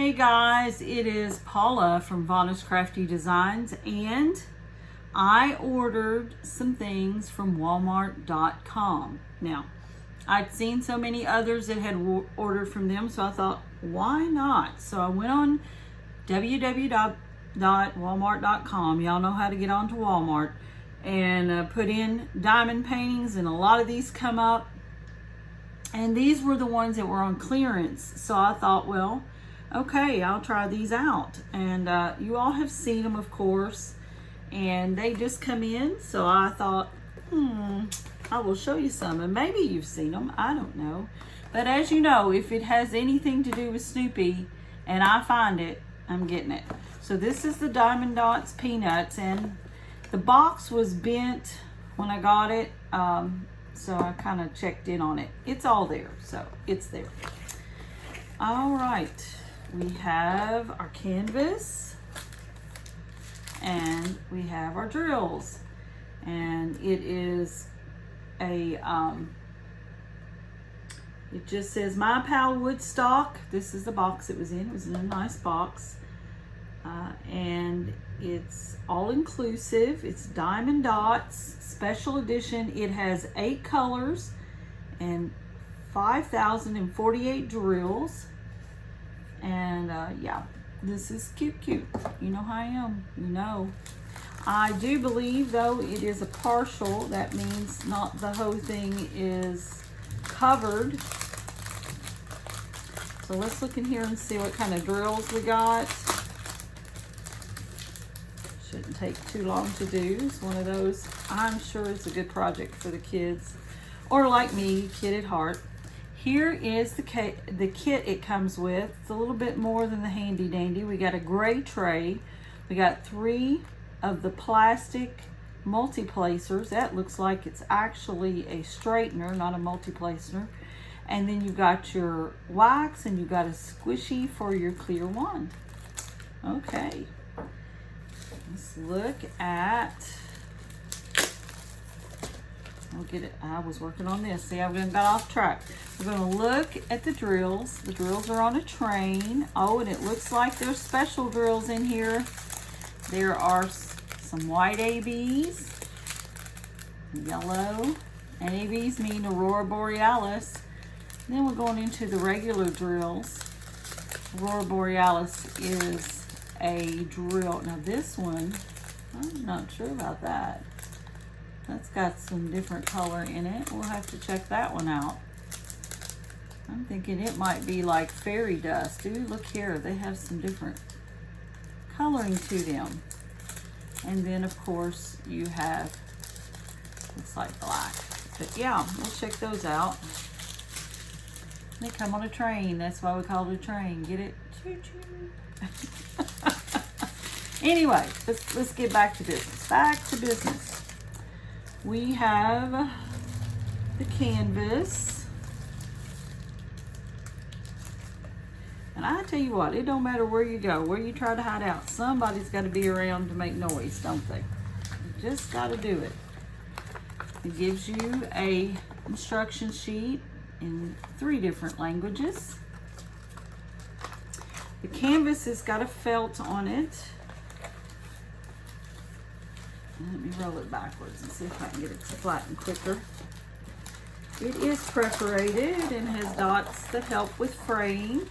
Hey guys, it is Paula from Vonna's Crafty Designs, and I ordered some things from Walmart.com. Now, I'd seen so many others that had ordered from them, so I thought, why not? So I went on www.walmart.com. Y'all know how to get onto Walmart, and put in diamond paintings, and a lot of these come up. And these were the ones that were on clearance. So I thought, well, okay, I'll try these out. And you all have seen them, of course. And they just come in. So I thought, I will show you some. And maybe you've seen them. I don't know. But as you know, if it has anything to do with Snoopy and I find it, I'm getting it. So this is the Diamond Dots Peanuts. And the box was bent when I got it. So I kind of checked in on it. It's all there, so it's there. All right, we have our canvas and we have our drills, and it is a it just says My Pal Woodstock. This is the box it was in. It was in a nice box, and it's all inclusive. It's Diamond Dots special edition. It has 8 colors and 5,048 drills. And yeah, this is cute. You know how I am, you know. I do believe though it is a partial. That means not the whole thing is covered. So let's look in here and see what kind of drills we got. Shouldn't take too long to do. It's one of those, I'm sure it's a good project for the kids, or like me, kid at heart. Here is the kit it comes with. It's a little bit more than the handy dandy. We got a gray tray. We got 3 of the plastic multi-placers. That looks like it's actually a straightener, not a multi-placer. And then you got your wax, and you got a squishy for your clear wand. Okay. Let's look at, I'll get it, I was working on this. See, I've got off track. We're going to look at the drills. The drills are on a train. Oh, and it looks like there's special drills in here. There are some white ABs, yellow, and ABs mean Aurora Borealis. Then we're going into the regular drills. Aurora Borealis is a drill. Now this one, I'm not sure about that. That's got some different color in it. We'll have to check that one out. I'm thinking it might be like fairy dust. Ooh, look here, they have some different coloring to them. And then of course you have, looks like black. But yeah, we'll check those out. They come on a train. That's why we call it a train. Get it? Choo-choo. Anyway, let's get back to business. We have the canvas. And I tell you what, it don't matter where you go, where you try to hide out, somebody's got to be around to make noise, don't they? You just got to do it. It gives you a instruction sheet in 3 different languages. The canvas has got a felt on it. Let me roll it backwards and see if I can get it to flatten quicker. It is perforated and has dots that help with fraying.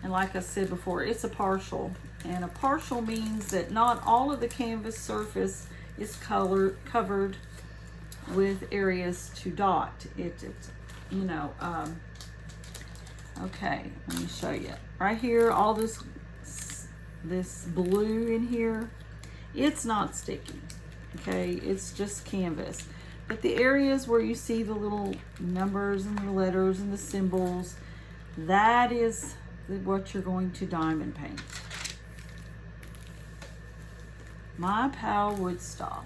And like I said before, it's a partial. And a partial means that not all of the canvas surface is covered with areas to dot. You know, okay, let me show you. Right here, all this blue in here, it's not sticky, okay? It's just canvas. But the areas where you see the little numbers and the letters and the symbols, that is what you're going to diamond paint. My Pal Woodstock.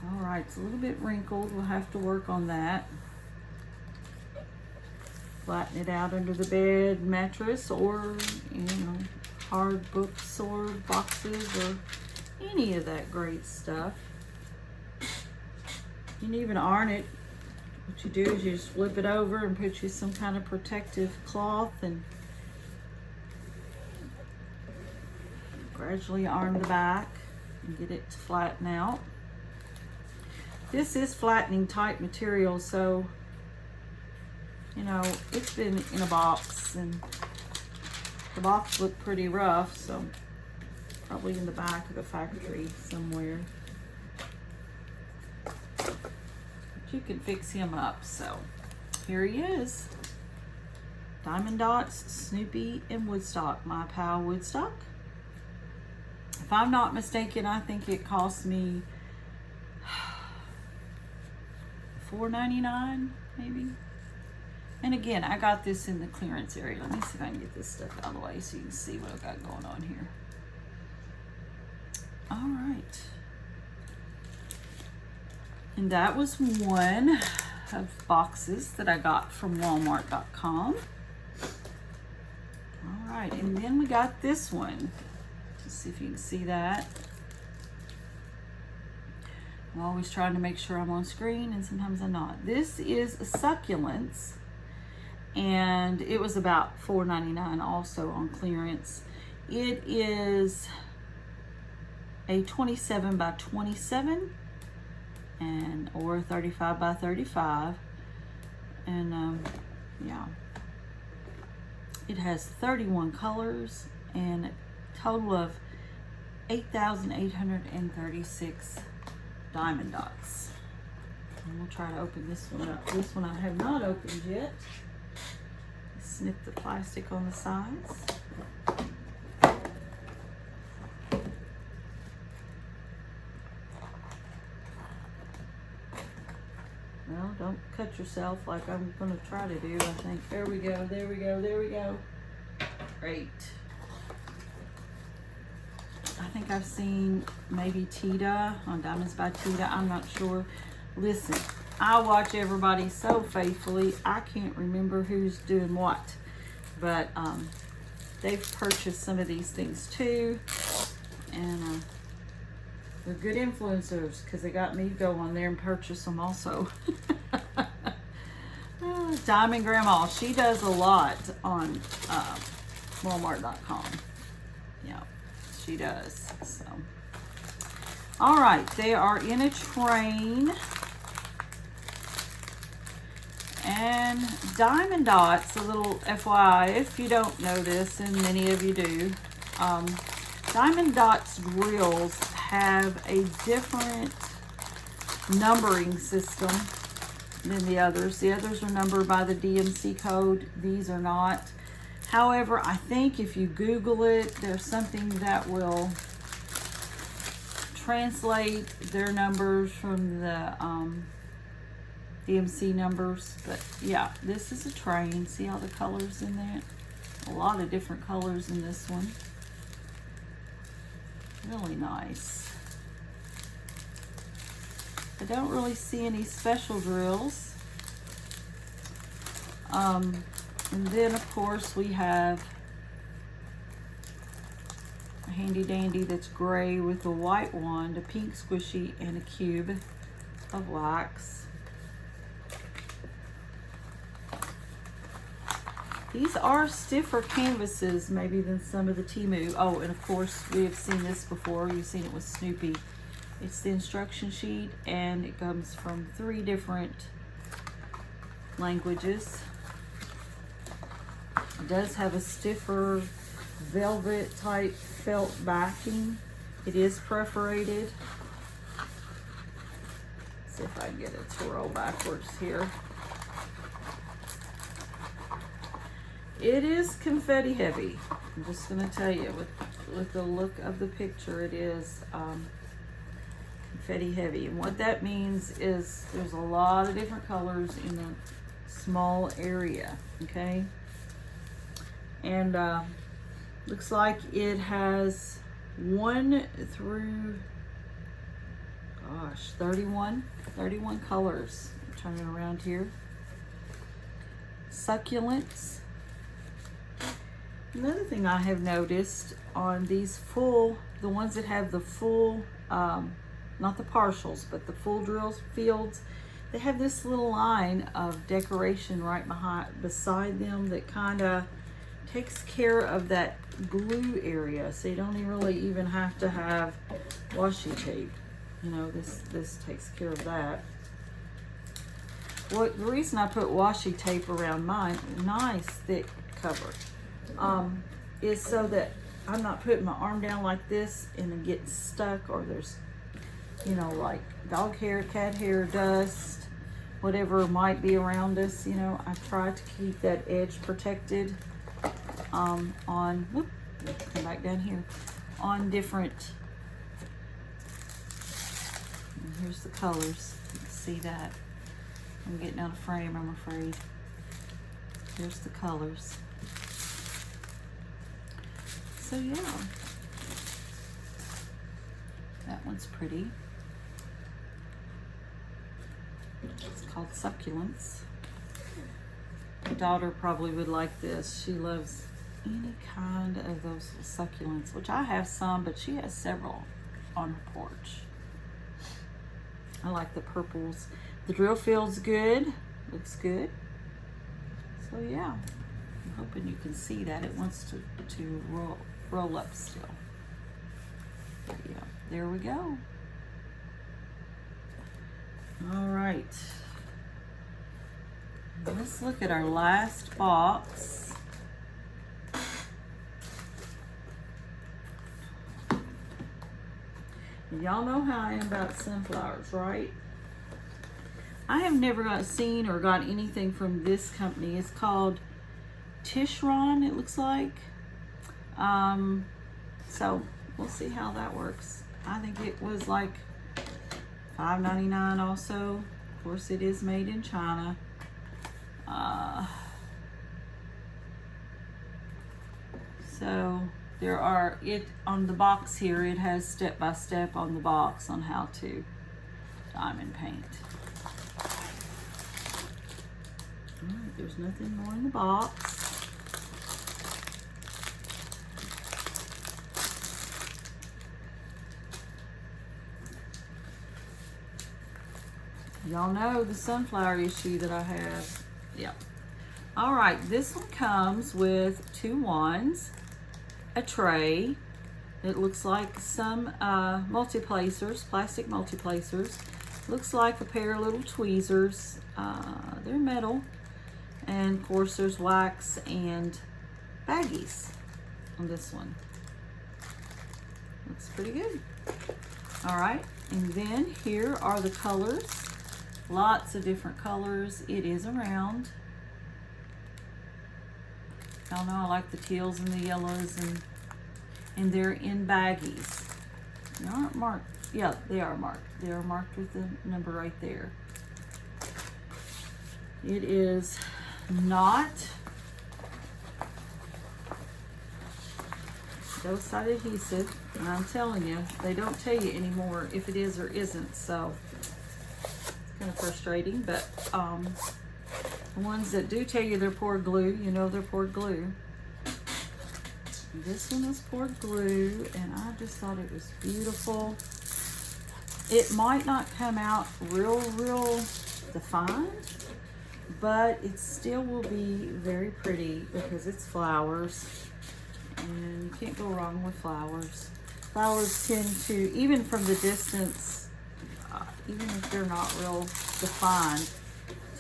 All right, it's a little bit wrinkled. We'll have to work on that. Flatten it out under the bed mattress, or, you know, hard books or boxes or any of that great stuff. You can even iron it what you do is you just flip it over and put you some kind of protective cloth and gradually arm the back and get it to flatten out. This is flattening type material, so you know, it's been in a box and the box looked pretty rough, so probably in the back of the factory somewhere. But you can fix him up, so here he is. Diamond Dots, Snoopy, and Woodstock, my pal Woodstock. If I'm not mistaken, I think it cost me $4.99 maybe. And again, I got this in the clearance area. Let me see if I can get this stuff out of the way so you can see what I've got going on here. All right. And that was one of boxes that I got from Walmart.com. All right, and then we got this one. Let's see if you can see that. I'm always trying to make sure I'm on screen, and sometimes I'm not. This is Succulents, and it was about $4.99 also on clearance. It is a 27 by 27 and or 35 by 35, and yeah, it has 31 colors and a total of 8,836 diamond dots. And we'll try to open this one up. This one I have not opened yet. Snip the plastic on the sides. Well, don't cut yourself like I'm gonna try to do, I think. There we go, there we go, there we go. Great. I think I've seen maybe Tita on Diamonds by Tita, I'm not sure. Listen, I watch everybody so faithfully, I can't remember who's doing what. But they've purchased some of these things too. And they're good influencers because they got me to go on there and purchase them also. Diamond Grandma, she does a lot on Walmart.com. Yeah, she does. So, all right, they are in a train. And Diamond Dots, a little FYI, if you don't know this, and many of you do, Diamond Dots grills have a different numbering system than the others. The others are numbered by the DMC code. These are not. However, I think if you Google it, there's something that will translate their numbers from the DMC numbers. But yeah, this is a train. See all the colors in there? A lot of different colors in this one. Really nice. I don't really see any special drills. And then of course we have a handy dandy that's gray with a white wand, a pink squishy, and a cube of wax. These are stiffer canvases maybe than some of the Temu. Oh, and of course we have seen this before. You've seen it with Snoopy. It's the instruction sheet, and it comes from 3 different languages. It does have a stiffer velvet type felt backing. It is perforated. Let's see if I can get it to roll backwards here. It is confetti heavy. I'm just going to tell you, with the look of the picture, it is confetti heavy. And what that means is there's a lot of different colors in a small area, okay? And looks like it has 1 through, gosh, 31 colors. I'm turning around here. Succulents. Another thing I have noticed on these full, the ones that have the full, not the partials, but the full drills fields, they have this little line of decoration right beside them that kind of takes care of that glue area, so you don't really even have to have washi tape. You know, this takes care of that. The reason I put washi tape around mine, nice thick cover, is so that I'm not putting my arm down like this and it gets stuck, or there's, you know, like dog hair, cat hair, dust, whatever might be around us. You know, I try to keep that edge protected on, whoop, come back down here, on different, and here's the colors. You can see that. I'm getting out of frame, I'm afraid. Here's the colors. So yeah, that one's pretty. It's called Succulents. My daughter probably would like this. She loves any kind of those succulents, which I have some, but she has several on her porch. I like the purples. The drill feels good, looks good. So yeah, I'm hoping you can see that. It wants to roll up still. But yeah, there we go. All right, let's look at our last box. Y'all know how I am about sunflowers, right? I have never seen or got anything from this company. It's called Tishron, it looks like. So we'll see how that works. I think it was like $5.99 also. Of course, it is made in China. So there are, on the box here, it has step-by-step on the box on how to diamond paint. All right, there's nothing more in the box. Y'all know the sunflower issue that I have. Yep. All right, this one comes with 2 wands, a tray. It looks like some multi-placers, plastic multi-placers. Looks like a pair of little tweezers. They're metal. And of course there's wax and baggies on this one. Looks pretty good. All right, and then here are the colors. Lots of different colors. It is a round. Y'all know I like the teals and the yellows, and they're in baggies. They aren't marked. Yeah, they are marked. They are marked with the number right there. It is not double-sided adhesive, and I'm telling you, they don't tell you anymore if it is or isn't, so it's kind of frustrating. But the ones that do tell you they're poured glue, you know they're poured glue. This one was poured glue, and I just thought it was beautiful. It might not come out real defined, but it still will be very pretty because it's flowers, and you can't go wrong with flowers. Flowers tend to, even from the distance, even if they're not real defined,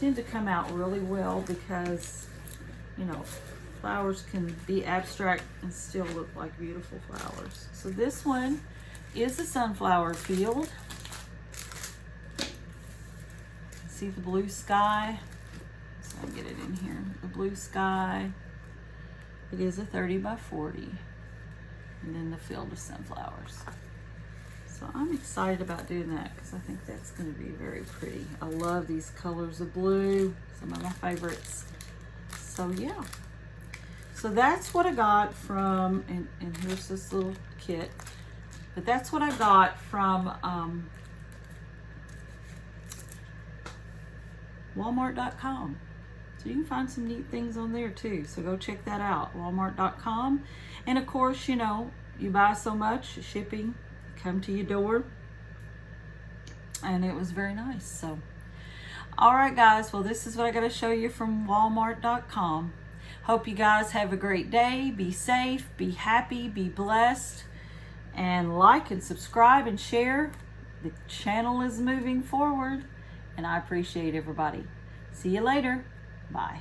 tend to come out really well because, you know, flowers can be abstract and still look like beautiful flowers. So this one is a sunflower field. See the blue sky? So I get it in here. The blue sky. It is a 30 by 40. And then the field of sunflowers. So I'm excited about doing that because I think that's going to be very pretty. I love these colors of blue. Some of my favorites. So yeah. So that's what I got from, and here's this little kit. But that's what I got from Walmart.com. So you can find some neat things on there too. So go check that out, Walmart.com. And of course, you know, you buy so much, shipping come to your door. And it was very nice. So All right, guys. Well, this is what I got to show you from Walmart.com. Hope you guys have a great day. Be safe, be happy, be blessed, and like and subscribe and share. The channel is moving forward, and I appreciate everybody. See you later. Bye.